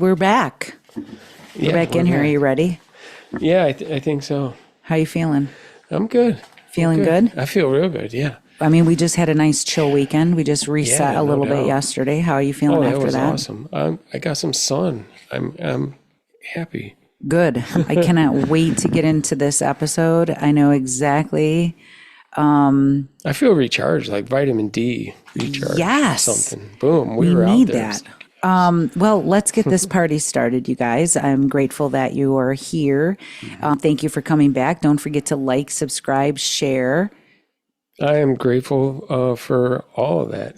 we're back. We're back in here. Are you ready? Yeah, I think so. How you feeling? I'm good. Feeling good? I feel real good, yeah. I mean, we just had a nice chill weekend. We just reset a little bit yesterday. How are you feeling after that? That was awesome. I got some sun. I'm happy. Good. I cannot wait to get into this episode. I know exactly. I feel recharged, like vitamin D recharge. Yes. Something. Boom. We were need out there. that. Well, let's get this party started, you guys. I'm grateful that you are here. Thank you for coming back. Don't forget to like, subscribe, share. I am grateful for all of that.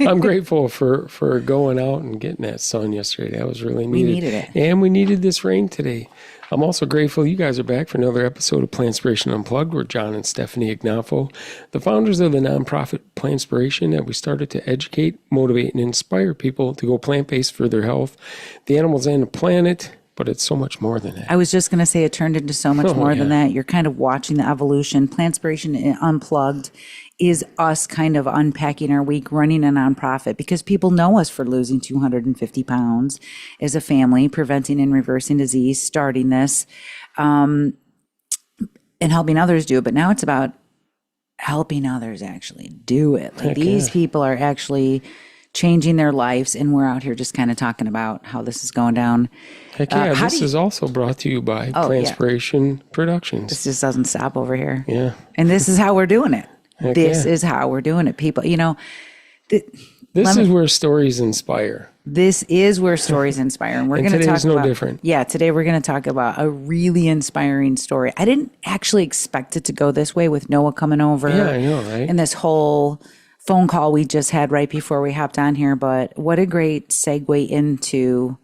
I'm grateful for going out and getting that sun yesterday. That was really needed. We needed it. And we needed this rain today. I'm also grateful you guys are back for another episode of Plantspiration Unplugged with John and Stefanie and the founders of the nonprofit Plantspiration that we started to educate, motivate, and inspire people to go plant-based for their health, the animals, and the planet. But it's so much more than that. I was just going to say it turned into so much more than that. You're kind of watching the evolution. Plantspiration Unplugged is us kind of unpacking our week, running a nonprofit because people know us for losing 250 pounds as a family, preventing and reversing disease, starting this, and helping others do it. But now it's about helping others actually do it. Like these people are actually changing their lives, and we're out here just kind of talking about how this is going down. Heck yeah, this is also brought to you by Plantspiration Productions. This just doesn't stop over here. Yeah. And this is how we're doing it. This is how we're doing it. People, this is where stories inspire. This is where stories inspire. And we're going to talk about different. Yeah, today we're going to talk about a really inspiring story. I didn't actually expect it to go this way with Noah coming over. Yeah, I know, right? And this whole phone call we just had right before we hopped on here, but what a great segue into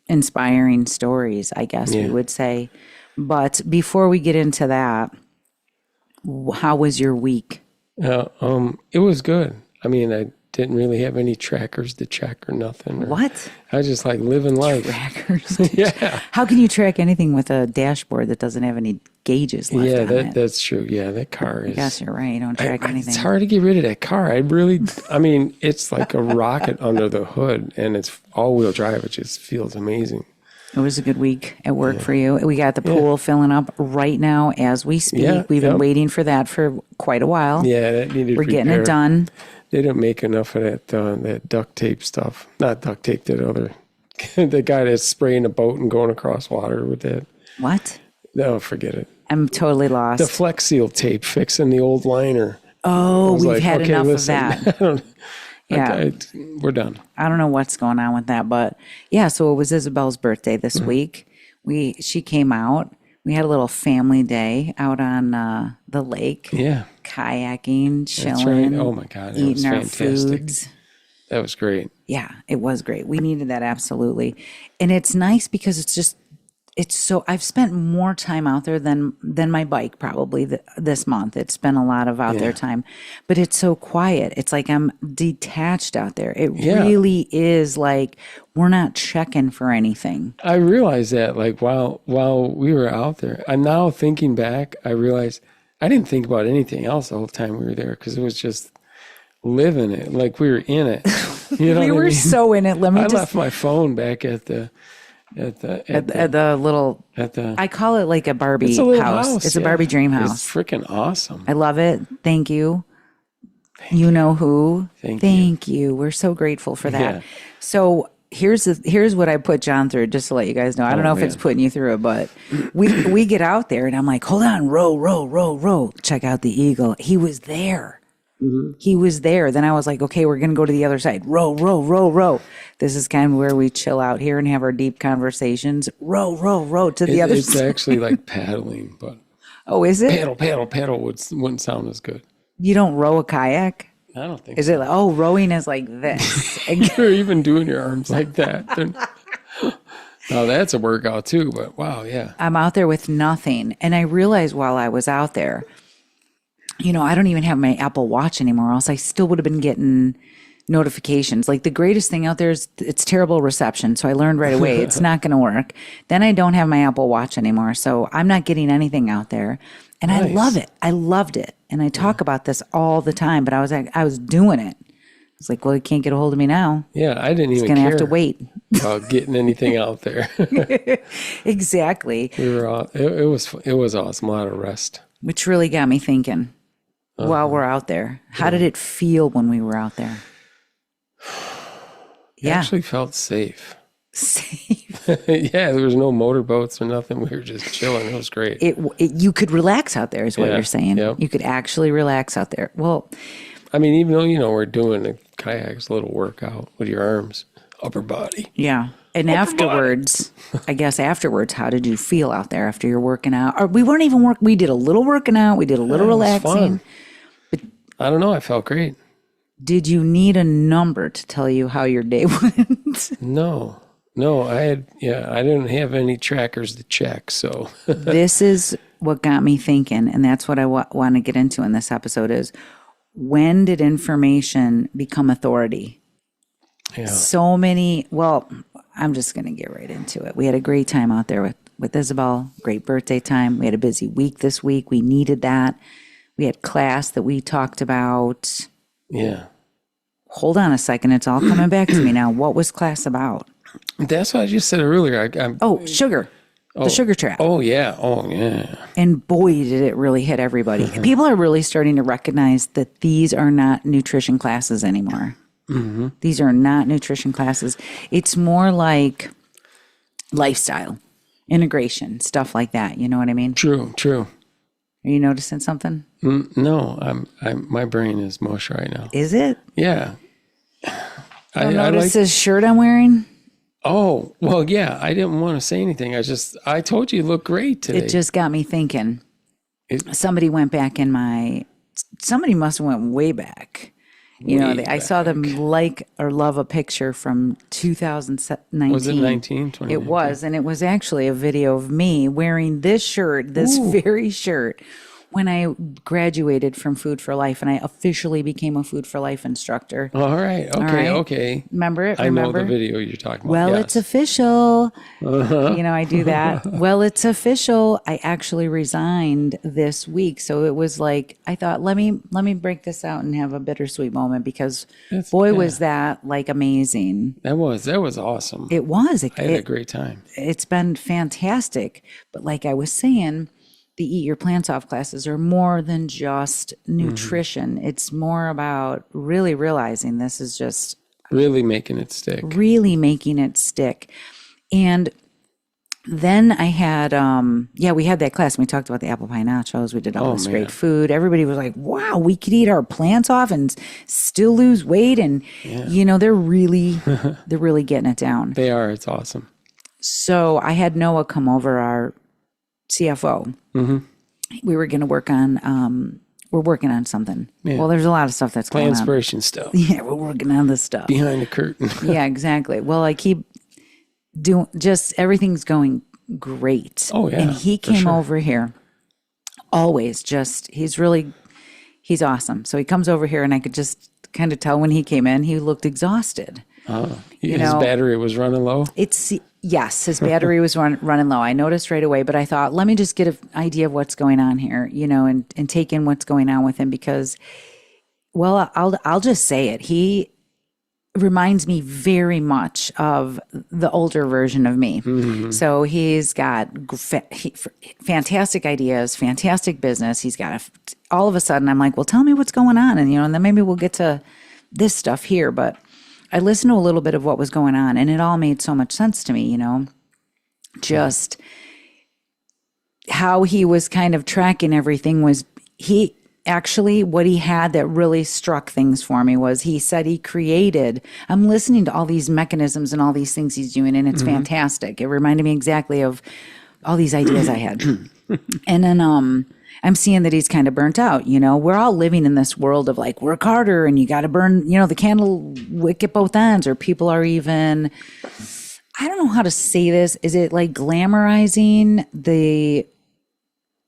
inspiring stories, I guess we would say. But before we get into that, how was your week? It was good. I mean, I didn't really have any trackers to check or nothing. What? I was just like living life. Trackers? Yeah. How can you track anything with a dashboard that doesn't have any gauges left on it? That's true. Yeah, that car is. I guess you're right. You don't track anything. It's hard to get rid of that car. I mean, it's like a rocket under the hood, and it's all-wheel drive. It just feels amazing. It was a good week at work for you. We got the pool filling up right now as we speak. Yeah, We've been waiting for that for quite a while. Yeah, that needed We're getting it done. They didn't make enough of that duct tape stuff. Not duct tape, that other. The guy that's spraying a boat and going across water with that. What? No, forget it. I'm totally lost. The Flex Seal tape fixing the old liner. Oh, we've had enough of that. Yeah. We're done. I don't know what's going on with that, but yeah, so it was Isabel's birthday this week. She came out. We had a little family day out on the lake. Yeah. Kayaking, chilling. That's right. Oh my God. It was eating our fantastic. foods. That was great. Yeah, it was great. We needed that absolutely. And it's nice because I've spent more time out there than my bike probably this month. It's been a lot of out there time, but it's so quiet. It's like I'm detached out there. It really is like we're not checking for anything. I realized that like while we were out there, I'm now thinking back, I realized I didn't think about anything else the whole time we were there because it was just living it. Like we were in it. You know we were so in it. I left my phone back at the little, I call it like a Barbie house. It's a Barbie dream house. It's freaking awesome. I love it. Thank you. You know who? Thank you. We're so grateful for that. Yeah. So here's what I put John through, just to let you guys know. I don't know if it's putting you through it, but we get out there and I'm like, hold on, row. Check out the eagle. He was there. Mm-hmm. He was there. Then I was like, okay, we're going to go to the other side. Row. This is kind of where we chill out here and have our deep conversations. Row to the other side. It's actually like paddling, but. Oh, is it? Paddle wouldn't sound as good. You don't row a kayak? I don't think so. Is it like, rowing is like this? You're even doing your arms like that. Now that's a workout too, but wow, yeah. I'm out there with nothing. And I realized while I was out there, I don't even have my Apple Watch anymore, else I still would have been getting notifications. Like the greatest thing out there is it's terrible reception. So I learned right away it's not going to work. Then I don't have my Apple Watch anymore. So I'm not getting anything out there. And nice. I love it. I loved it. And I talk about this all the time, but I was doing it. It's like, well, you can't get a hold of me now. Yeah, I didn't even care. It's going to have to wait. about getting anything out there. Exactly. We were all, it was awesome. A lot of rest. Which really got me thinking while we're out there. How did it feel when we were out there? It actually felt safe. Safe. Yeah, there was no motorboats or nothing. We were just chilling. It was great. You could relax out there is what you're saying. Yep. You could actually relax out there. Well, I mean, even though, we're doing the kayaks, a little workout with your arms, upper body. yeah. And afterwards, I guess afterwards, how did you feel out there after you're working out? Or we weren't even we did a little working out. We did a little relaxing. But I don't know. I felt great. Did you need a number to tell you how your day went? No, I didn't have any trackers to check, so. This is what got me thinking, and that's what I want to get into in this episode is, when did information become authority? Yeah. So many, I'm just going to get right into it. We had a great time out there with Isabel, great birthday time. We had a busy week this week. We needed that. We had class that we talked about. Yeah. Hold on a second. It's all coming back to me now. What was class about? That's what I just said earlier. Sugar. The sugar trap. Oh, yeah. Oh, yeah. And boy, did it really hit everybody. People are really starting to recognize that these are not nutrition classes anymore. Mm-hmm. These are not nutrition classes. It's more like lifestyle, integration, stuff like that. You know what I mean? True. Are you noticing something? No, my brain is mush right now. Is it? Yeah. I notice this shirt I'm wearing. Oh, well, yeah. I didn't want to say anything. I told you look great today. It just got me thinking. Somebody went back somebody must have went way back. I saw them like or love a picture from 2019. Was it 19? It was, and it was actually a video of me wearing this shirt, this very shirt, when I graduated from Food for Life, and I officially became a Food for Life instructor. All right. Okay. Remember it? I know the video you're talking about. Well, yes. It's official. I do that. Well, it's official. I actually resigned this week. So it was like, I thought, let me break this out and have a bittersweet moment, because was that like amazing. That was awesome. It was. I had a great time. It's been fantastic. But like I was saying, the Eat Your Plants Off classes are more than just nutrition. Mm-hmm. It's more about really realizing this is just really making it stick. And then I had, we had that class. And we talked about the apple pie nachos. We did all this great food. Everybody was like, wow, we could eat our plants off and still lose weight. And, they're really getting it down. They are. It's awesome. So I had Noah come over, our CFO. Mm-hmm. We were going to work on, we're working on something. Yeah. Well, there's a lot of stuff that's going on. Plantspiration stuff. Yeah, we're working on this stuff. Behind the curtain. Yeah, exactly. Well, I keep doing, just everything's going great. Oh, yeah. And he came over here, always he's awesome. So he comes over here, and I could just kind of tell when he came in, he looked exhausted. Oh, his battery was running low? Yes, his battery was running low. I noticed right away, but I thought, let me just get an idea of what's going on here, and take in what's going on with him, because, well, I'll just say it. He reminds me very much of the older version of me. Mm-hmm. So he's got fantastic ideas, fantastic business. He's got all of a sudden, I'm like, well, tell me what's going on. And, and then maybe we'll get to this stuff here. But I listened to a little bit of what was going on, and it all made so much sense to me, just how he was kind of tracking everything. Was he actually, what he had that really struck things for me was, he said I'm listening to all these mechanisms and all these things he's doing, and it's fantastic. It reminded me exactly of all these ideas I had. And then I'm seeing that he's kind of burnt out. We're all living in this world of like, work harder and you got to burn, the candle wick at both ends, or people are even, I don't know how to say this. Is it like glamorizing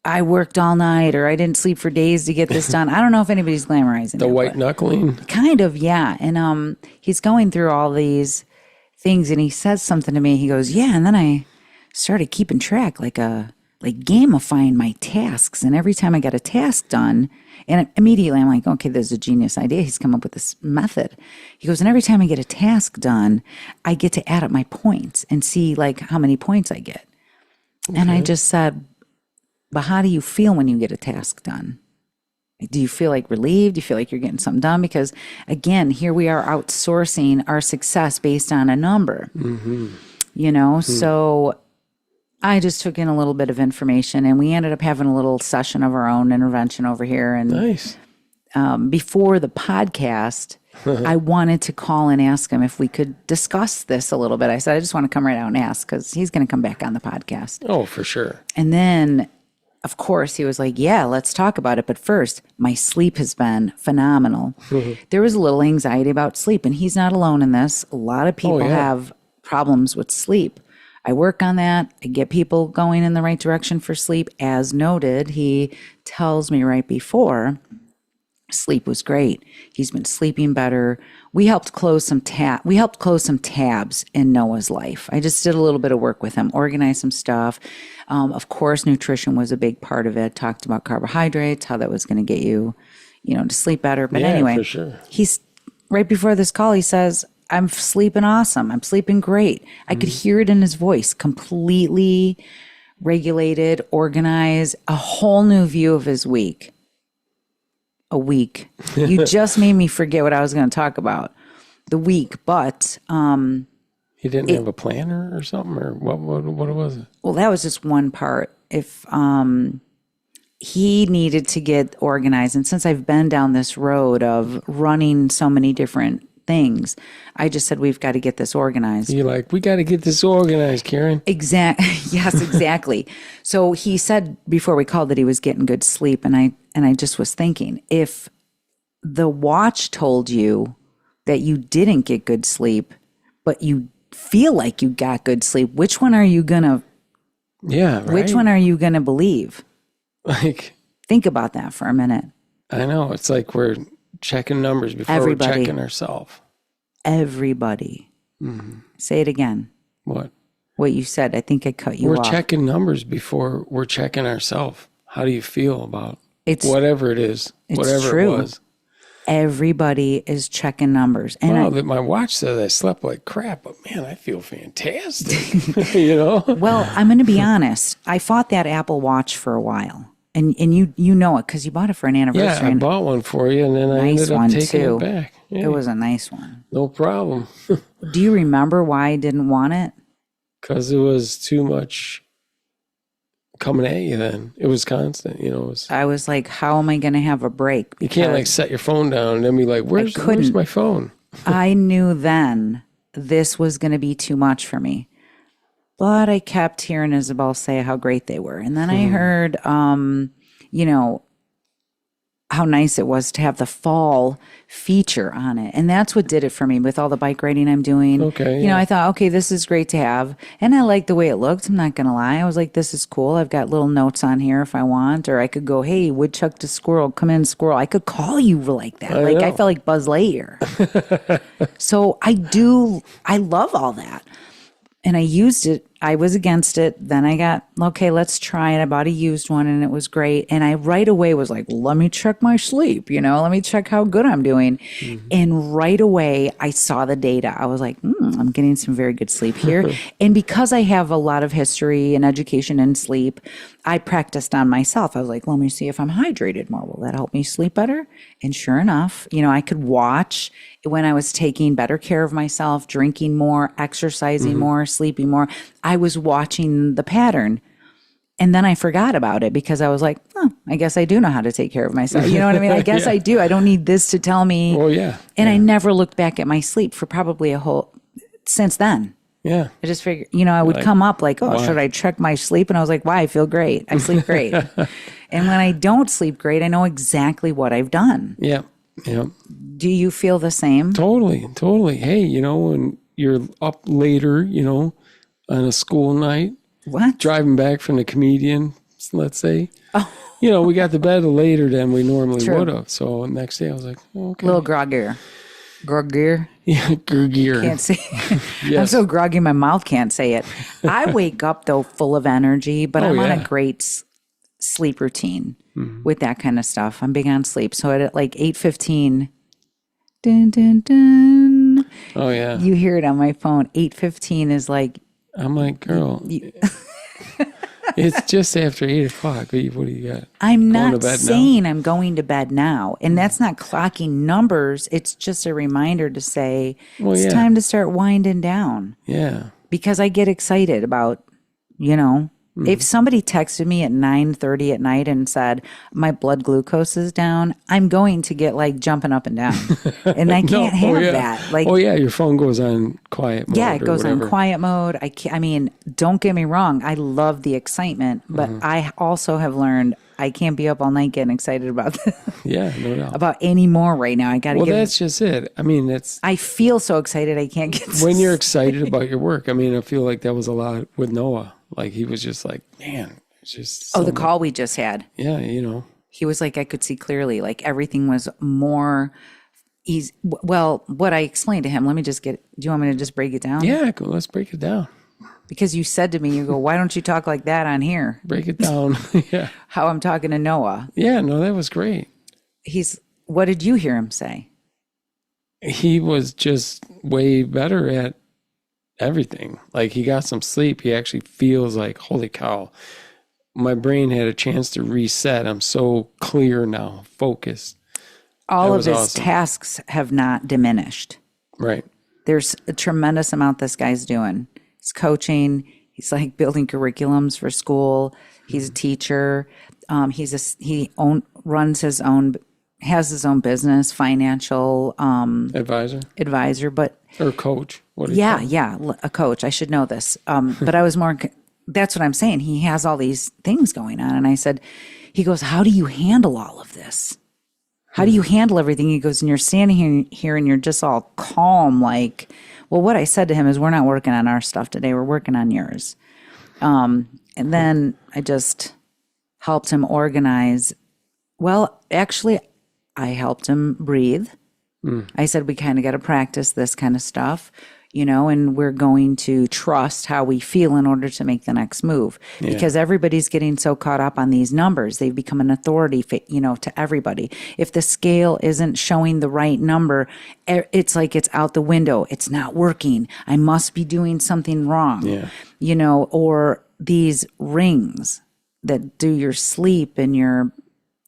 I worked all night, or I didn't sleep for days to get this done? I don't know if anybody's glamorizing the white knuckling. Kind of, yeah. And he's going through all these things, and he says something to me. He goes, yeah, and then I started keeping track like a like gamifying my tasks. And every time I got a task done, and immediately I'm like, okay, this is a genius idea. He's come up with this method. He goes, and every time I get a task done, I get to add up my points and see like how many points I get. Okay. And I just said, but how do you feel when you get a task done? Do you feel like relieved? Do you feel like you're getting something done? Because again, here we are outsourcing our success based on a number, you know? So I just took in a little bit of information and we ended up having a little session of our own intervention over here. And nice. Before the podcast, I wanted to call and ask him if we could discuss this a little bit. I said, I just want to come right out and ask because he's going to come back on the podcast. Oh, for sure. And then, of course, he was like, yeah, let's talk about it. But first, my sleep has been phenomenal. There was a little anxiety about sleep, and he's not alone in this. A lot of people have problems with sleep. I work on that. I get people going in the right direction for sleep. As noted, he tells me right before, sleep was great. He's been sleeping better. We helped close some tabs in Noah's life. I just did a little bit of work with him, organized some stuff. Of course, nutrition was a big part of it. Talked about carbohydrates, how that was going to get you, to sleep better. But anyway, for sure. He's right before this call. He says, I'm sleeping awesome. I'm sleeping great. I could hear it in his voice, completely regulated, organized, a whole new view of his week. A week. You just made me forget what I was going to talk about. The week, but he didn't have a planner or something, or what was it? Well, that was just one part. If he needed to get organized, and since I've been down this road of running so many different things, I just said we've got to get this organized. You're like, we got to get this organized, Karen. Yes, exactly. So he said before we called that he was getting good sleep, and I just was thinking, if the watch told you that you didn't get good sleep, but you feel like you got good sleep, which one are you gonna? Yeah, right. Which one are you gonna believe? Like, think about that for a minute. I know, it's like we're checking numbers before we're checking ourselves. Everybody. Say it again. What you said. I think I cut you off. We're checking numbers before we're checking ourselves. How do you feel about whatever it is? Whatever true. It was. Everybody is checking numbers. And my watch says I slept like crap, but man, I feel fantastic. Well, I'm going to be honest. I fought that Apple Watch for a while. And you know it because you bought it for an anniversary. Yeah, I bought one for you, and then I ended up taking it back. Yeah. It was a nice one. No problem. Do you remember why I didn't want it? Because it was too much coming at you then. It was constant, I was like, how am I going to have a break? You can't like set your phone down and then be like, where's my phone? I knew then this was going to be too much for me. But I kept hearing Isabel say how great they were. And then I heard, how nice it was to have the fall feature on it. And that's what did it for me with all the bike riding I'm doing. Okay. I thought, okay, this is great to have. And I liked the way it looked. I'm not going to lie. I was like, this is cool. I've got little notes on here if I want. Or I could go, hey, woodchuck to squirrel, come in, squirrel. I could call you like that. I felt like Buzz Lightyear. So I love all that. And I used it. I was against it. Then I got, okay, let's try it. I bought a used one and it was great. And I right away was like, let me check my sleep, let me check how good I'm doing. And right away I saw the data. I was like, I'm getting some very good sleep here. And because I have a lot of history and education in sleep, I practiced on myself. I was like, let me see if I'm hydrated more. Will that help me sleep better? And sure enough, I could watch when I was taking better care of myself, drinking more, exercising more, sleeping more. I was watching the pattern. And then I forgot about it because I was like, I guess I do know how to take care of myself. You know what I mean? I guess I do. I don't need this to tell me. Oh, yeah. And I never looked back at my sleep for probably since then. Yeah. I just figured, I would come up like, should I check my sleep? And I was like, why? I feel great. I sleep great. And when I don't sleep great, I know exactly what I've done. Yeah. Yeah. Do you feel the same? Totally. Hey, when you're up later, on a school night. What? Driving back from the comedian, let's say. Oh. We got to bed later than we normally would have. So next day I was like, okay. A little groggier. Yeah, groggier. Can't say. I'm Yes. so groggy, my mouth can't say it. I wake up though full of energy, but I'm on a great sleep routine with that kind of stuff. I'm big on sleep. So at like 8:15, dun, dun, dun, Oh, yeah. you hear it on my phone. 8:15 is like, I'm like, girl, it's just after 8 o'clock. What do you got? I'm Going to not bed saying I'm going to bed now. And that's not clocking numbers. It's just a reminder to say it's time to start winding down. Yeah. Because I get excited about, if somebody texted me at 9:30 at night and said my blood glucose is down, I'm going to get like jumping up and down, and I can't have that. Like, your phone goes on quiet mode. Yeah, it goes on quiet mode. I mean, don't get me wrong. I love the excitement, but I also have learned I can't be up all night getting excited about this. Yeah, no doubt. About any more right now. I got to Well, that's just it. I mean, I feel so excited I can't get when you're excited about your work. I mean, I feel like that was a lot with Noah. Like he was just like, man, it's just the call we just had. Yeah, He was like, I could see clearly, like everything was more easy. Well, what I explained to him, do you want me to just break it down? Yeah, let's break it down. Because you said to me, you go, why don't you talk like that on here? Break it down. Yeah. How I'm talking to Noah. Yeah, no, that was great. What did you hear him say? He was just way better at everything. Like he got some sleep. He actually feels like, holy cow, my brain had a chance to reset. I'm so clear now, focused. All of his tasks have not diminished. Right. There's a tremendous amount this guy's doing. He's coaching. He's like building curriculums for school. He's a teacher. Has his own business, financial advisor, but or coach. What do you a coach. I should know this. But I was more. That's what I'm saying. He has all these things going on, and I said, he goes, "How do you handle all of this? How do you handle everything?" He goes, "And you're standing here and you're just all calm, like." Well, what I said to him is, we're not working on our stuff today. We're working on yours. And then I just helped him organize. Well, actually, I helped him breathe. I said, we kind of got to practice this kind of stuff, and we're going to trust how we feel in order to make the next move. Yeah. Because everybody's getting so caught up on these numbers. They've become an authority, to everybody. If the scale isn't showing the right number, it's like it's out the window. It's not working. I must be doing something wrong. Yeah. Or these rings that do your sleep and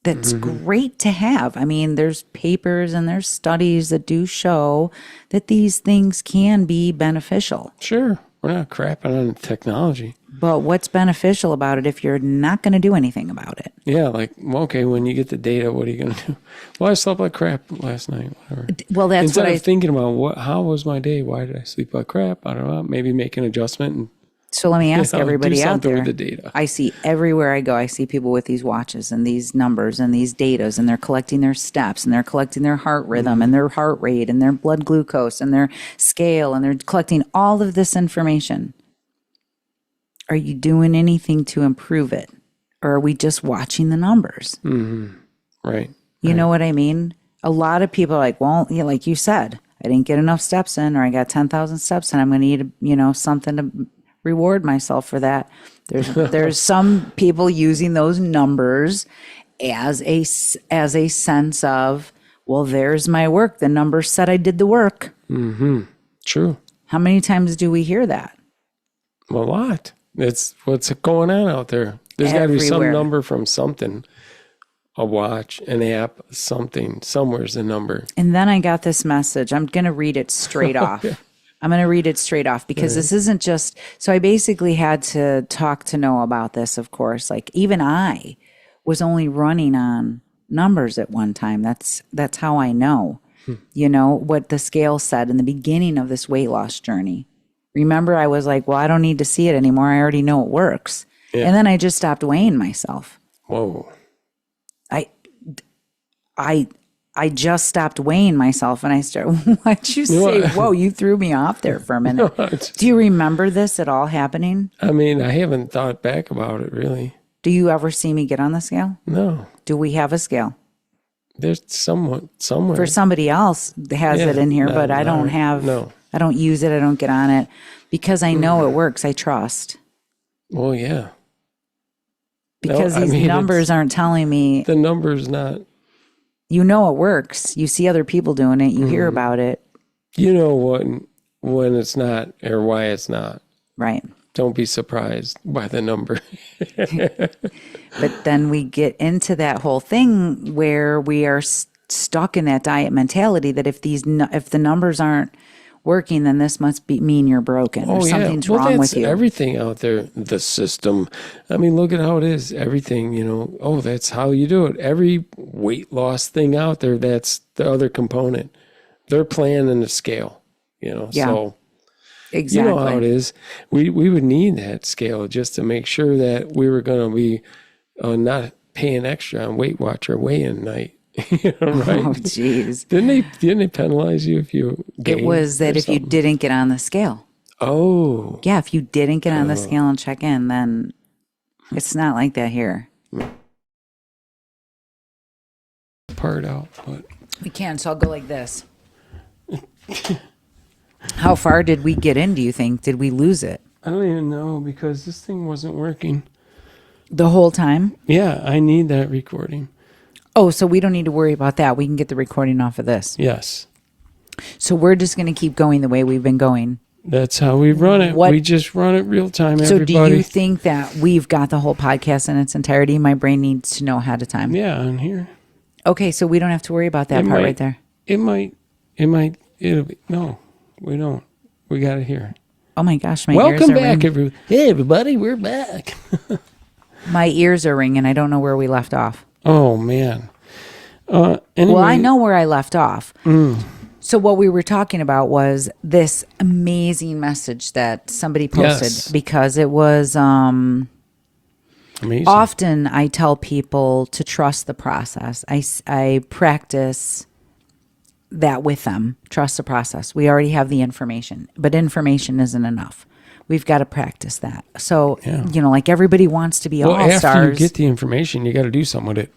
that's great to have. I mean, there's papers and there's studies that do show that these things can be beneficial. Sure. We're not crapping on technology. But what's beneficial about it if you're not going to do anything about it? Yeah, like, okay, when you get the data, what are you going to do? Well, I slept like crap last night. Whatever. Well, that's Instead of thinking about how was my day? Why did I sleep like crap? I don't know. Maybe make an adjustment and so let me ask everybody out there. With the data. I see everywhere I go, I see people with these watches and these numbers and these datas, and they're collecting their steps and they're collecting their heart rhythm and their heart rate and their blood glucose and their scale, and they're collecting all of this information. Are you doing anything to improve it? Or are we just watching the numbers? Mm-hmm. Right. You know what I mean? A lot of people are like, well, like you said, I didn't get enough steps in, or I got 10,000 steps in. I'm going to need, something to reward myself for that. There's some people using those numbers as a sense of, well, there's my work. The number said I did the work. Mm-hmm. True. How many times do we hear that? A lot. It's what's going on out there. There's got to be some number from something. A watch, an app, something. Somewhere's the number. And then I got this message. I'm going to read it straight off. Yeah. I'm going to read it straight off because this isn't just, so I basically had to talk to Noah about this, of course. Like even I was only running on numbers at one time. That's how I know, what the scale said in the beginning of this weight loss journey. Remember, I was like, well, I don't need to see it anymore. I already know it works. Yeah. And then I just stopped weighing myself. Whoa. I just stopped weighing myself and I started, why'd you say, whoa, you threw me off there for a minute. No, do you remember this at all happening? I mean, I haven't thought back about it really. Do you ever see me get on the scale? No. Do we have a scale? There's someone somewhere. For somebody else has it in here, but I don't have. No. I don't use it. I don't get on it because I know it works. I trust. Well, yeah. Because these numbers aren't telling me. The number's not. You know it works. You see other people doing it. You hear about it. You know when it's not or why it's not. Right. Don't be surprised by the number. But then we get into that whole thing where we are stuck in that diet mentality that if the numbers aren't working, then this must mean you're broken or something's wrong with you. Everything out there, the system. I mean, look at how it is. Everything, that's how you do it. Every weight loss thing out there, that's the other component. They're playing in the scale, so exactly. You know how it is. We would need that scale just to make sure that we were going to be not paying extra on Weight Watcher weigh-in night. Right? Oh, jeez. Didn't they penalize you if you gained? It was that if you didn't get on the scale. Oh. Yeah, if you didn't get on the scale and check in, then it's not like that here. Part out, but we can, so I'll go like this. How far did we get in, do you think? Did we lose it? I don't even know because this thing wasn't working. The whole time? Yeah, I need that recording. Oh, so we don't need to worry about that. We can get the recording off of this. Yes. So we're just going to keep going the way we've been going. That's how we run it. We just run it real time, everybody. So do you think that we've got the whole podcast in its entirety? My brain needs to know ahead of time. Yeah, on here. Okay, so we don't have to worry about that part right there. No, we don't. We got it here. Oh my gosh, my ears are ringing. Welcome back, everybody. Hey, everybody, we're back. My ears are ringing. I don't know where we left off. Oh, man. Anyway. Well, I know where I left off. So what we were talking about was this amazing message that somebody posted because it was amazing. Often I tell people to trust the process. I practice that with them. Trust the process. We already have the information, but information isn't enough. We've got to practice that. So, like everybody wants to be all-stars. After you get the information, you got to do something with it.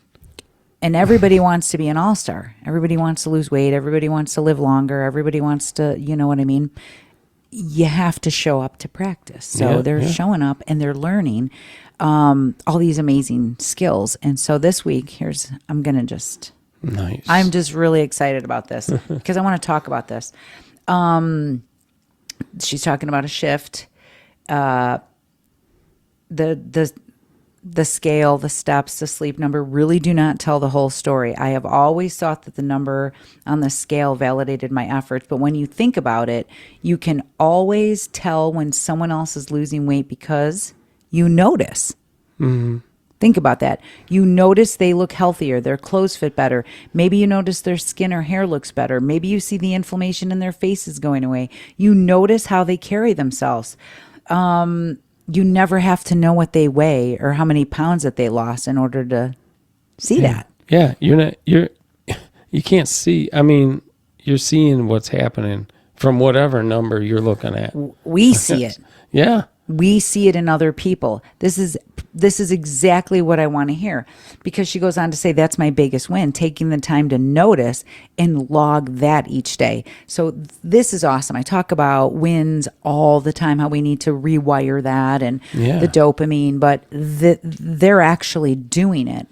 And everybody wants to be an all-star. Everybody wants to lose weight. Everybody wants to live longer. Everybody wants to, you know what I mean? You have to show up to practice. So they're showing up and they're learning all these amazing skills. And so this week, Nice. I'm just really excited about this because I want to talk about this. She's talking about a shift. The scale, the steps, the sleep number really do not tell the whole story. I have always thought that the number on the scale validated my efforts, but when you think about it, you can always tell when someone else is losing weight because you notice. Mm-hmm. Think about that. You notice they look healthier, their clothes fit better. Maybe you notice their skin or hair looks better. Maybe you see the inflammation in their faces going away. You notice how they carry themselves. You never have to know what they weigh or how many pounds that they lost in order to see that. Yeah, you can't see. I mean, you're seeing what's happening from whatever number you're looking at. We see it. Yeah. We see it in other people. This is exactly what I want to hear, because she goes on to say that's my biggest win, taking the time to notice and log that each day. So this is awesome. I talk about wins all the time, how we need to rewire that and the dopamine, but they're actually doing it,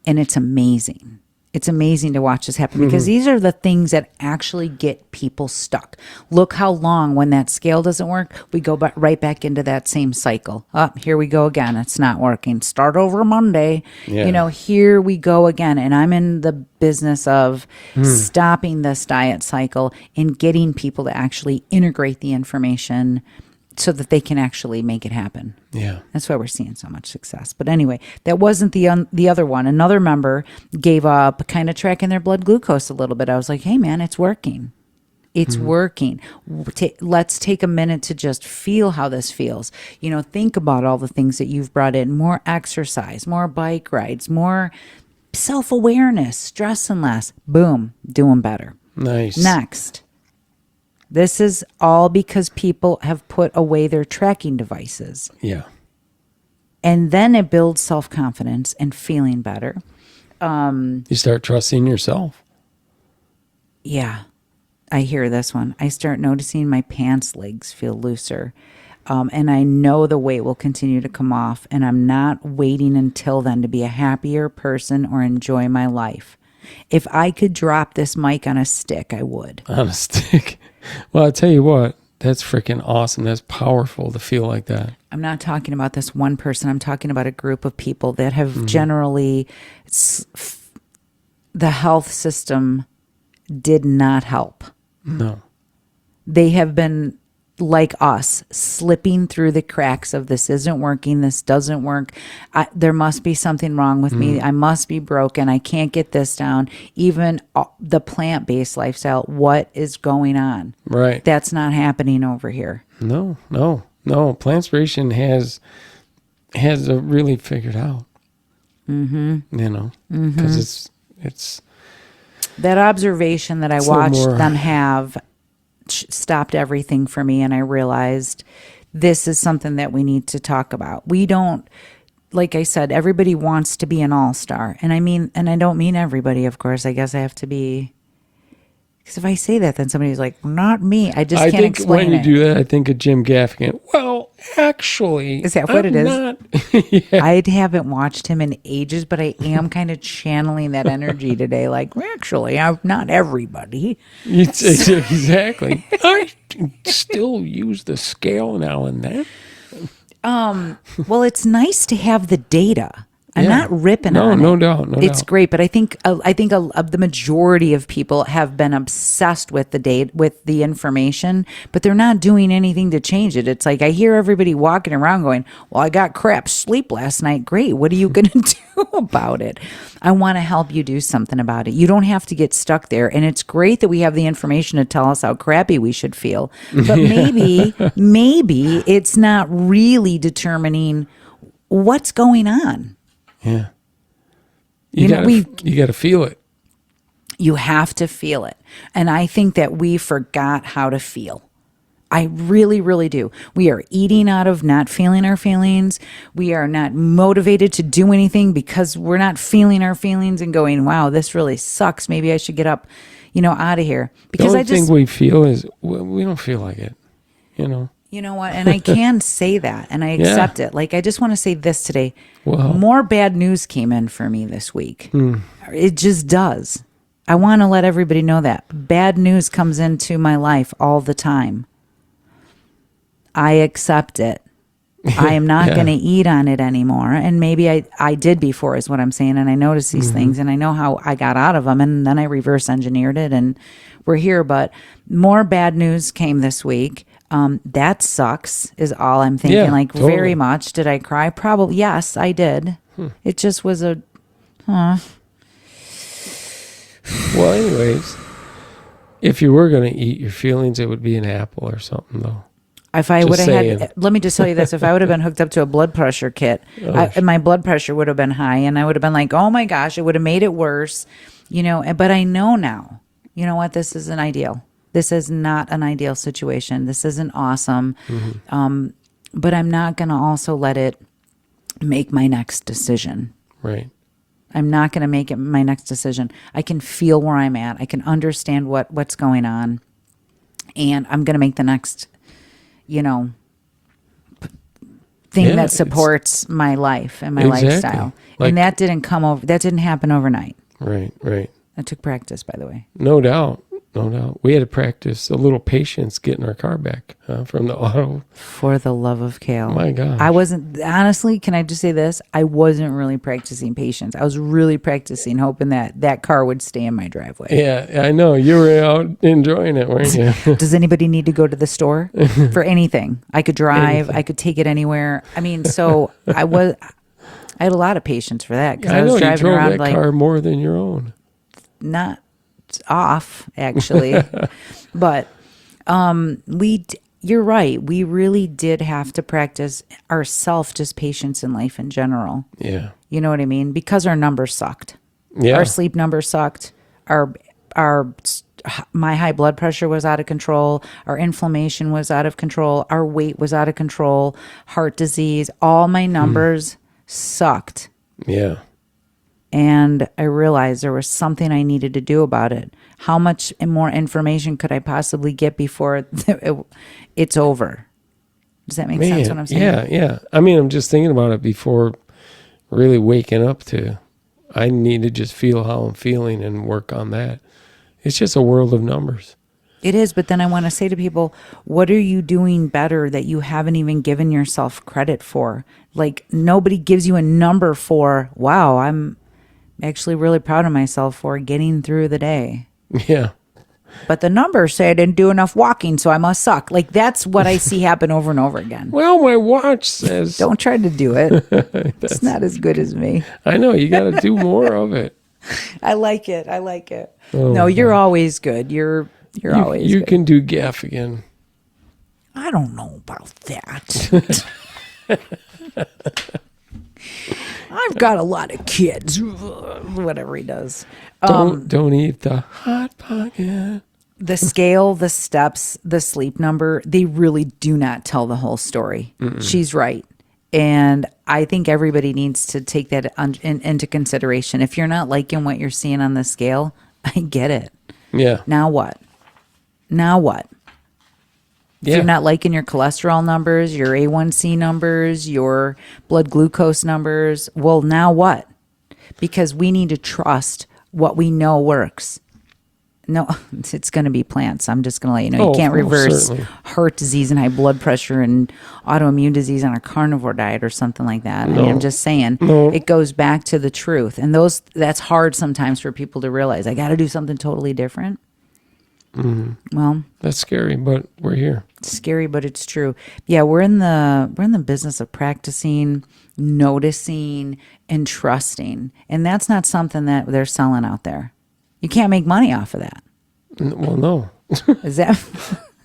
and it's amazing. It's amazing to watch this happen because these are the things that actually get people stuck. Look how long, when that scale doesn't work, we go right back into that same cycle. Here we go again. It's not working. Start over Monday. Yeah. Here we go again. And I'm in the business of stopping this diet cycle and getting people to actually integrate the information so that they can actually make it happen. Yeah. That's why we're seeing so much success. But anyway, that wasn't the other one. Another member gave up kind of tracking their blood glucose a little bit. I was like, hey, man, it's working. It's working. Let's take a minute to just feel how this feels. Think about all the things that you've brought in. More exercise, more bike rides, more self-awareness, stressing less. Boom, doing better. Nice. Next. This is all because people have put away their tracking devices. Yeah. And then it builds self-confidence and feeling better. You start trusting yourself. Yeah, I hear this one. I start noticing my pants legs feel looser. And I know the weight will continue to come off, and I'm not waiting until then to be a happier person or enjoy my life. If I could drop this mic on a stick, I would. On a stick. Well, I'll tell you what, that's freaking awesome. That's powerful to feel like that. I'm not talking about this one person. I'm talking about a group of people that have generally, the health system did not help. No. They have been like us, slipping through the cracks of this isn't working, this doesn't work. There must be something wrong with me. I must be broken. I can't get this down. Even the plant-based lifestyle, what is going on? Right. That's not happening over here. No. Plantspiration has really figured out. Because it's That observation that I It's a little watched more- them have stopped everything for me, and I realized this is something that we need to talk about. We don't, like I said, everybody wants to be an all-star, and I don't mean everybody, of course. I guess I have to be, because if I say that, then somebody's like, not me. I just can't think explain when you it. do that, I think of Jim Gaffigan. Well, actually, Is that what it is? not. I haven't watched him in ages, but I am kind of channeling that energy today. Like, actually, I'm not everybody. Exactly. I still use the scale now and then. Well, it's nice to have the data. I'm Yeah. not ripping No, on no it. doubt, no It's doubt. great, but I think the majority of people have been obsessed with the data, with the information, but they're not doing anything to change it. It's like I hear everybody walking around going, "Well, I got crap sleep last night." Great. What are you going to do about it? I want to help you do something about it. You don't have to get stuck there, and it's great that we have the information to tell us how crappy we should feel. But maybe it's not really determining what's going on. Yeah. You know, You got to feel it. You have to feel it. And I think that we forgot how to feel. I really, really do. We are eating out of not feeling our feelings. We are not motivated to do anything because we're not feeling our feelings and going, wow, this really sucks. Maybe I should get up, out of here. The Because only thing we feel is we don't feel like it. You know what? And I can say that, and I accept it. Like, I just want to say this today. Wow. More bad news came in for me this week. It just does. I want to let everybody know that. Bad news comes into my life all the time. I accept it. I am not going to eat on it anymore. And maybe I did before is what I'm saying. And I noticed these things, and I know how I got out of them. And then I reverse engineered it, and we're here. But more bad news came this week. That sucks is all I'm thinking. Yeah, like totally. very much. Did I cry? Probably. Yes, I did. It just was Well, anyways, if you were going to eat your feelings, it would be an apple or something, though. If I Just would have saying. had, let me just tell you this: if I would have been hooked up to a blood pressure kit, my blood pressure would have been high, and I would have been like, "Oh my gosh!" It would have made it worse, But I know now. You know what? This isn't ideal. This is not an ideal situation. This isn't awesome. But I'm not going to also let it make my next decision. Right. I'm not going to make it my next decision. I can feel where I'm at. I can understand what's going on, and I'm going to make the next, thing that supports my life and my lifestyle. And that didn't happen overnight. Right. That took practice, by the way. No doubt. We had to practice a little patience getting our car back from the auto. For the love of kale. My gosh. I wasn't, honestly, can I just say this? I wasn't really practicing patience. I was really practicing hoping that car would stay in my driveway. Yeah, I know. You were out enjoying it, weren't you? Does anybody need to go to the store for anything? I could drive. I could take it anywhere. I mean, so I had a lot of patience for that because I was know, driving you drove around that like car more than your own. not off actually, but you're right. We really did have to practice just patience in life in general. Yeah. You know what I mean? Because our numbers sucked. Yeah. Our sleep numbers sucked. My high blood pressure was out of control. Our inflammation was out of control. Our weight was out of control. Heart disease. All my numbers sucked. Yeah. And I realized there was something I needed to do about it. How much more information could I possibly get before it's over? Does that make sense what I'm saying? Yeah. I mean, I'm just thinking about it before really waking up to, I need to just feel how I'm feeling and work on that. It's just a world of numbers. It is, but then I want to say to people, what are you doing better that you haven't even given yourself credit for? Like, nobody gives you a number for, wow, I'm actually really proud of myself for getting through the day. Yeah. But the numbers say I didn't do enough walking, so I must suck. Like, that's what I see happen over and over again. Well, my watch says... Don't try to do it. It's not as good as me. I know, you got to do more of it. I like it. Oh, no, you're always good. You're always You good. can do gaff again. I don't know about that. I've got a lot of kids. Whatever he does. Don't eat the hot pocket. The scale, the steps, the sleep number, they really do not tell the whole story. She's right. And I think everybody needs to take that into consideration. If you're not liking what you're seeing on the scale, I get it. Yeah. Now what? If you're not liking your cholesterol numbers, your A1C numbers, your blood glucose numbers, well, now what? Because we need to trust what we know works. No, it's going to be plants. I'm just going to let you know. You can't reverse heart disease and high blood pressure and autoimmune disease on a carnivore diet or something like that. No. I mean, I'm just saying it goes back to the truth. And that's hard sometimes for people to realize. I got to do something totally different. Mm-hmm. Well, that's scary, but we're here. It's scary, but it's true. Yeah, we're in the business of practicing, noticing, and trusting. And that's not something that they're selling out there. You can't make money off of that. Well, no. Is that?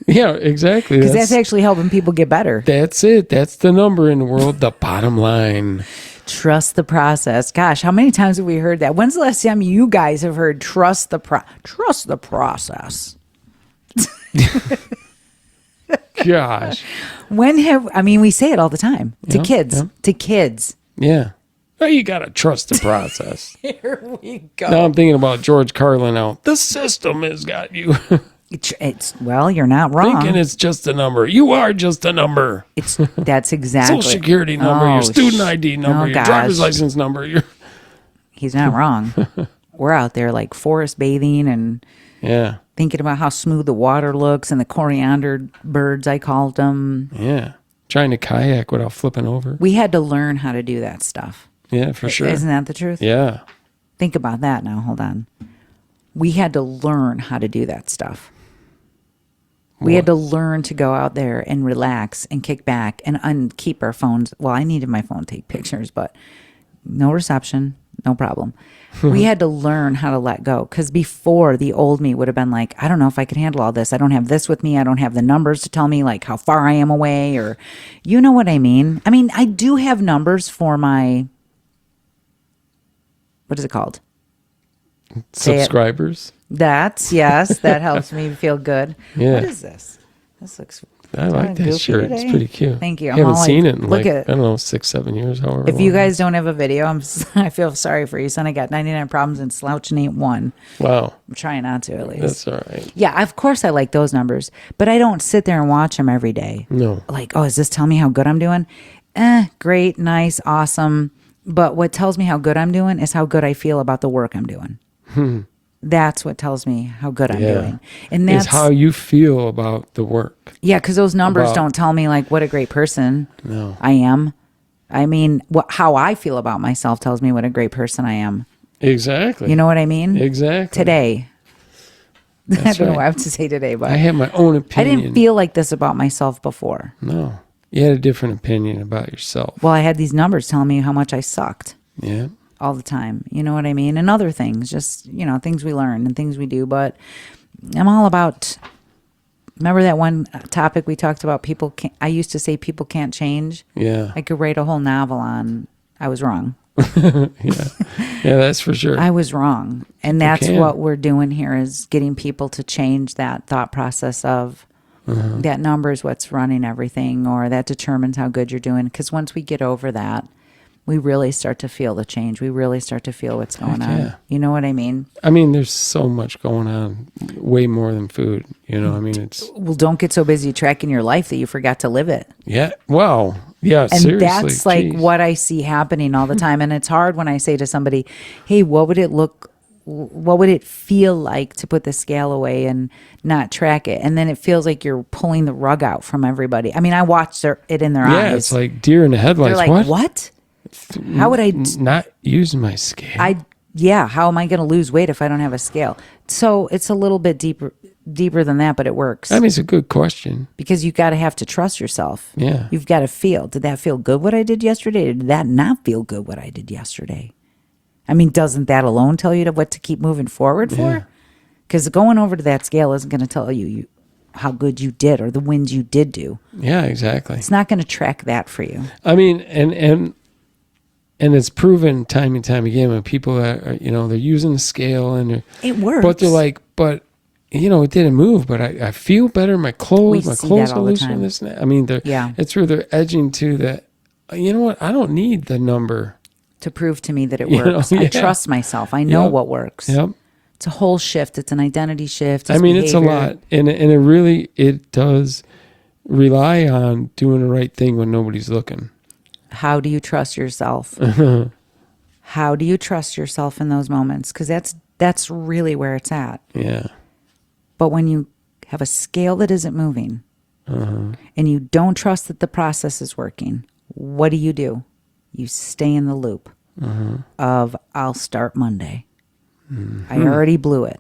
Yeah, exactly. Because that's actually helping people get better. That's it. That's the number in the world, the bottom line. Trust the process. Gosh, how many times have we heard that? When's the last time you guys have heard trust the process? Gosh. We say it all the time to kids. Yeah. To kids. Yeah. Well, you got to trust the process. Here we go. Now I'm thinking about George Carlin now. The system has got you. Well, you're not wrong. Thinking it's just a number. You are just a number. That's exactly. Social Security number, your student ID number, your driver's license number. He's not wrong. We're out there like forest bathing and thinking about how smooth the water looks and the coriander birds, I called them. Yeah. Trying to kayak without flipping over. We had to learn how to do that stuff. Yeah, for sure. Isn't that the truth? Yeah. Think about that now. Hold on. We had to learn how to do that stuff. We had to learn to go out there and relax and kick back and keep our phones. Well, I needed my phone to take pictures, but no reception, no problem. We had to learn how to let go, because before, the old me would have been like, I don't know if I can handle all this. I don't have this with me. I don't have the numbers to tell me like how far I am away, or you know what I mean? I mean, I do have numbers for my, what is it called? Subscribers. That helps me feel good. Yeah. What is this? This looks. I like that shirt. Today. It's pretty cute. Thank you. I haven't seen it in look I at, don't know, 6-7 years, however If long. you guys don't have a video, I feel sorry for you, son. I got 99 problems and slouching ain't one. Wow. I'm trying not to, at least. That's all right. Yeah, of course I like those numbers, but I don't sit there and watch them every day. No. Like, oh, is this telling me how good I'm doing? Great, nice, awesome. But what tells me how good I'm doing is how good I feel about the work I'm doing. That's what tells me how good I'm doing. And that's how you feel about the work. Yeah, because those numbers don't tell me like what a great person I am. I mean, how I feel about myself tells me what a great person I am. Exactly. You know what I mean? Exactly. Today. That's I don't know right. what I have to say today, but I have my own I opinion. didn't feel like this about myself before. No. You had a different opinion about yourself. Well, I had these numbers telling me how much I sucked. Yeah. All the time. You know what I mean? And other things, just, things we learn and things we do. But I'm all about, remember that one topic we talked about, I used to say people can't change. Yeah. I could write a whole novel on, I was wrong. Yeah, that's for sure. I was wrong. And that's what we're doing here, is getting people to change that thought process of that number is what's running everything, or that determines how good you're doing. Because once we get over that, we really start to feel the change. We really start to feel what's going on. Yeah. You know what I mean? I mean, there's so much going on, way more than food. You know, I mean, it's... Well, don't get so busy tracking your life that you forgot to live it. Yeah, well, yeah, And seriously. that's like geez. what I see happening all the time. And it's hard when I say to somebody, hey, what would it feel like to put the scale away and not track it? And then it feels like you're pulling the rug out from everybody. I mean, I watched it in their eyes. Yeah, it's like deer in the headlights. They're like, what? How would I... Not using my scale. How am I going to lose weight if I don't have a scale? So it's a little bit deeper than that, but it works. I mean, it's a good question. Because you got to have to trust yourself. Yeah. You've got to feel, did that feel good what I did yesterday? Or did that not feel good what I did yesterday? I mean, doesn't that alone tell you what to keep moving forward for? Because going over to that scale isn't going to tell you how good you did or the wins you did do. Yeah, exactly. It's not going to track that for you. I mean, and it's proven time and time again when people are, they're using the scale and it works. But they're like, it didn't move, but I feel better. My clothes are looser. This and that. I mean, it's where they're edging to that. You know what? I don't need the number to prove to me that it works. I trust myself. I know what works. Yep. It's a whole shift. It's an identity shift. It's a lot. And it does rely on doing the right thing when nobody's looking. How do you trust yourself? How do you trust yourself in those moments? Because that's really where it's at. Yeah. But when you have a scale that isn't moving and you don't trust that the process is working, what do? You stay in the loop of, I'll start Monday. I already blew it.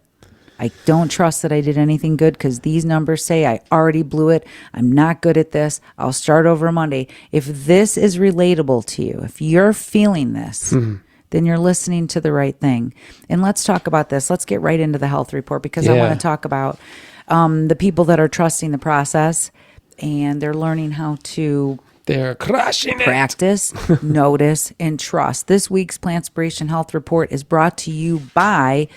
I don't trust that I did anything good because these numbers say I already blew it. I'm not good at this. I'll start over Monday. If this is relatable to you, if you're feeling this, then you're listening to the right thing. And let's talk about this. Let's get right into the health report because I want to talk about the people that are trusting the process and they're learning how to They're crushing practice, notice, and trust. This week's Plantspiration Health Report is brought to you by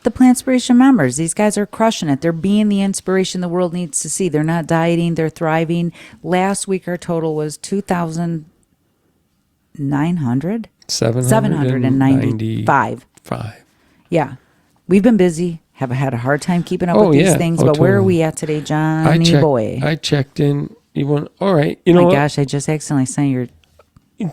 the Plantspiration members. These guys are crushing it. They're being the inspiration the world needs to see. They're not dieting. They're thriving. Last week, our total was 2,900? 795. Yeah. We've been busy. Have had a hard time keeping up with these things. But where are we at today, Johnny boy? I checked in. You went, all right. You know what? Gosh, I just accidentally sent your...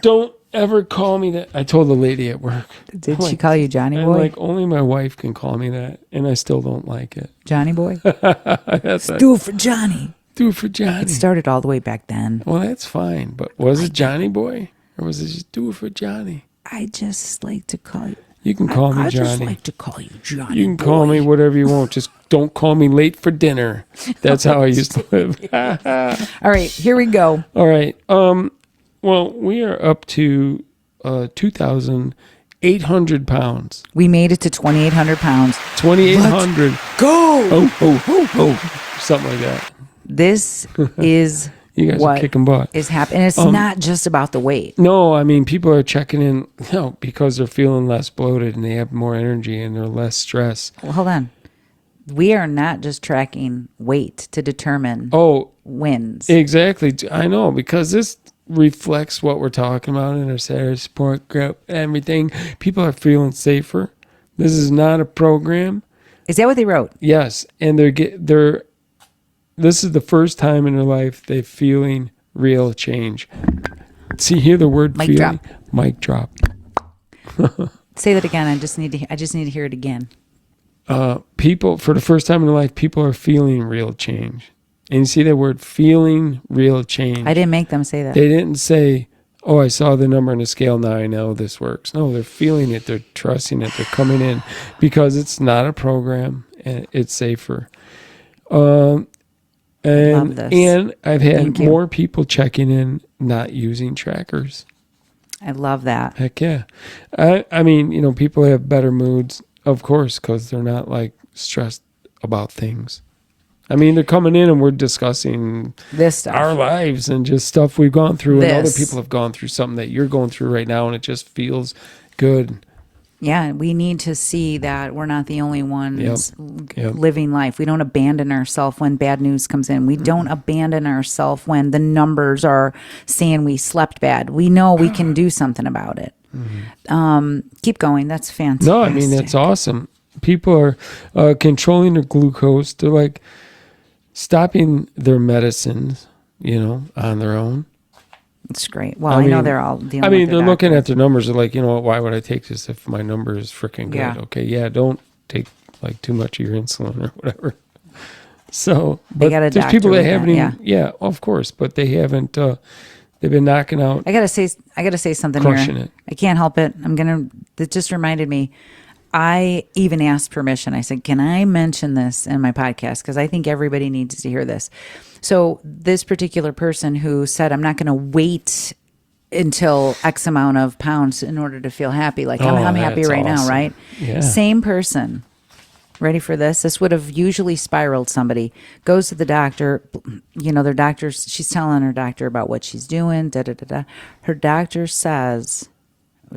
Don't ever call me that. I told the lady at work. Did she call you Johnny boy? Like, only my wife can call me that, and I still don't like it. Johnny boy? Do it for Johnny. Do it for Johnny. It started all the way back then. Well, that's fine, but was it Johnny boy? Or was it just do it for Johnny? I just like to call you. You can call me Johnny. I just like to call you Johnny. You can call me whatever you want. Just don't call me late for dinner. That's how I used to live. All right, here we go. All right. Well, we are up to 2,800 pounds. We made it to 2,800 pounds. 2,800. Go! Oh. Something like that. This is you guys are kicking butt. Is happening. It's not just about the weight. No, I mean, people are checking in because they're feeling less bloated and they have more energy and they're less stressed. Well, hold on. We are not just tracking weight to determine wins. Exactly. I know, because this reflects what we're talking about in our Saturday support group, everything. People are feeling safer. This is not a program. Is that what they wrote? Yes, and this is the first time in their life they're feeling real change. See, hear the word mic feeling? Drop. Mic drop. Say that again. I just need to hear it again. People, for the first time in their life, people are feeling real change. And you see that word, feeling real change. I didn't make them say that. They didn't say, oh, I saw the number on the scale, now I know this works. No, they're feeling it. They're trusting it. They're coming in because it's not a program and it's safer. I love this. And I've had more people checking in, not using trackers. I love that. Heck yeah. I mean, people have better moods, of course, because they're not like stressed about things. I mean, they're coming in and we're discussing this stuff, our lives and just stuff we've gone through, and other people have gone through something that you're going through right now, and it just feels good. Yeah, we need to see that we're not the only ones Yep. living life. We don't abandon ourselves when bad news comes in. We don't abandon ourselves when the numbers are saying we slept bad. We know we can do something about it. Keep going. That's fantastic. No, I mean, it's awesome. People are controlling their glucose. They're like stopping their medicines, on their own. It's great. Well, I know they're all dealing with their they're looking doctor. at their numbers. They're like, why would I take this if my number is freaking good? Yeah. Okay, yeah, don't take like too much of your insulin or whatever. So, They but got a there's doctor people that with haven't that, even, yeah, of course, but they haven't, they've been knocking out. I gotta say something Crushing here. it. I can't help it. That just reminded me. I even asked permission. I said, can I mention this in my podcast? Because I think everybody needs to hear this. So this particular person who said, I'm not going to wait until X amount of pounds in order to feel happy. Like I'm happy that's right now, awesome. right? Yeah. Same person. Ready for this? This would have usually spiraled somebody. Goes to the doctor, their doctor's, she's telling her doctor about what she's doing, Her doctor says,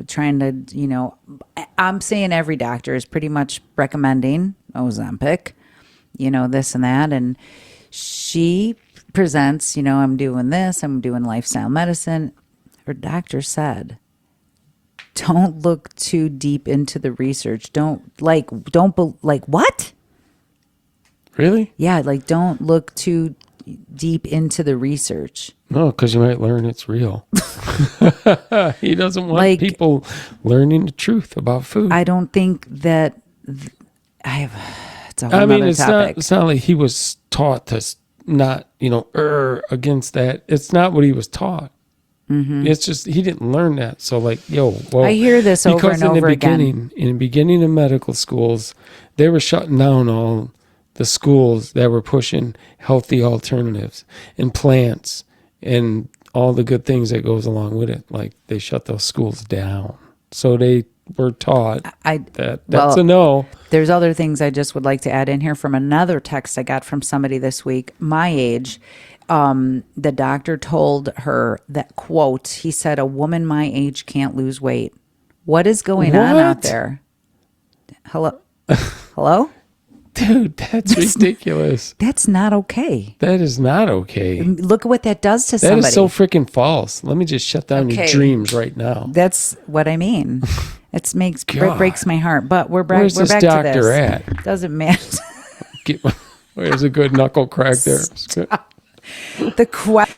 trying to, I'm saying every doctor is pretty much recommending Ozempic, this and that. And she presents, I'm doing this, I'm doing lifestyle medicine. Her doctor said, don't look too deep into the research. What? Really? Yeah, don't look too deep into the research. No, because you might learn it's real. He doesn't want people learning the truth about food. I don't think that it's a whole nother topic. It's not like he was taught to not, against that. It's not what he was taught. Mm-hmm. It's just he didn't learn that. So I hear this over and over again. In the beginning of medical schools, they were shutting down all the schools that were pushing healthy alternatives and plants and all the good things that goes along with it. Like they shut those schools down. So they were taught that's a no. There's other things I just would like to add in here from another text I got from somebody this week, my age. The doctor told her that, quote, he said, a woman my age can't lose weight. What is going on out there? Hello? Hello? Dude, that's ridiculous. That's not okay. That is not okay. Look at what that does to somebody. That is so freaking false. Let me just shut down your dreams right now. That's what I mean. It breaks my heart. But we're back. Where's we're this back doctor to this. at? Doesn't matter. There's a good knuckle crack there. The question.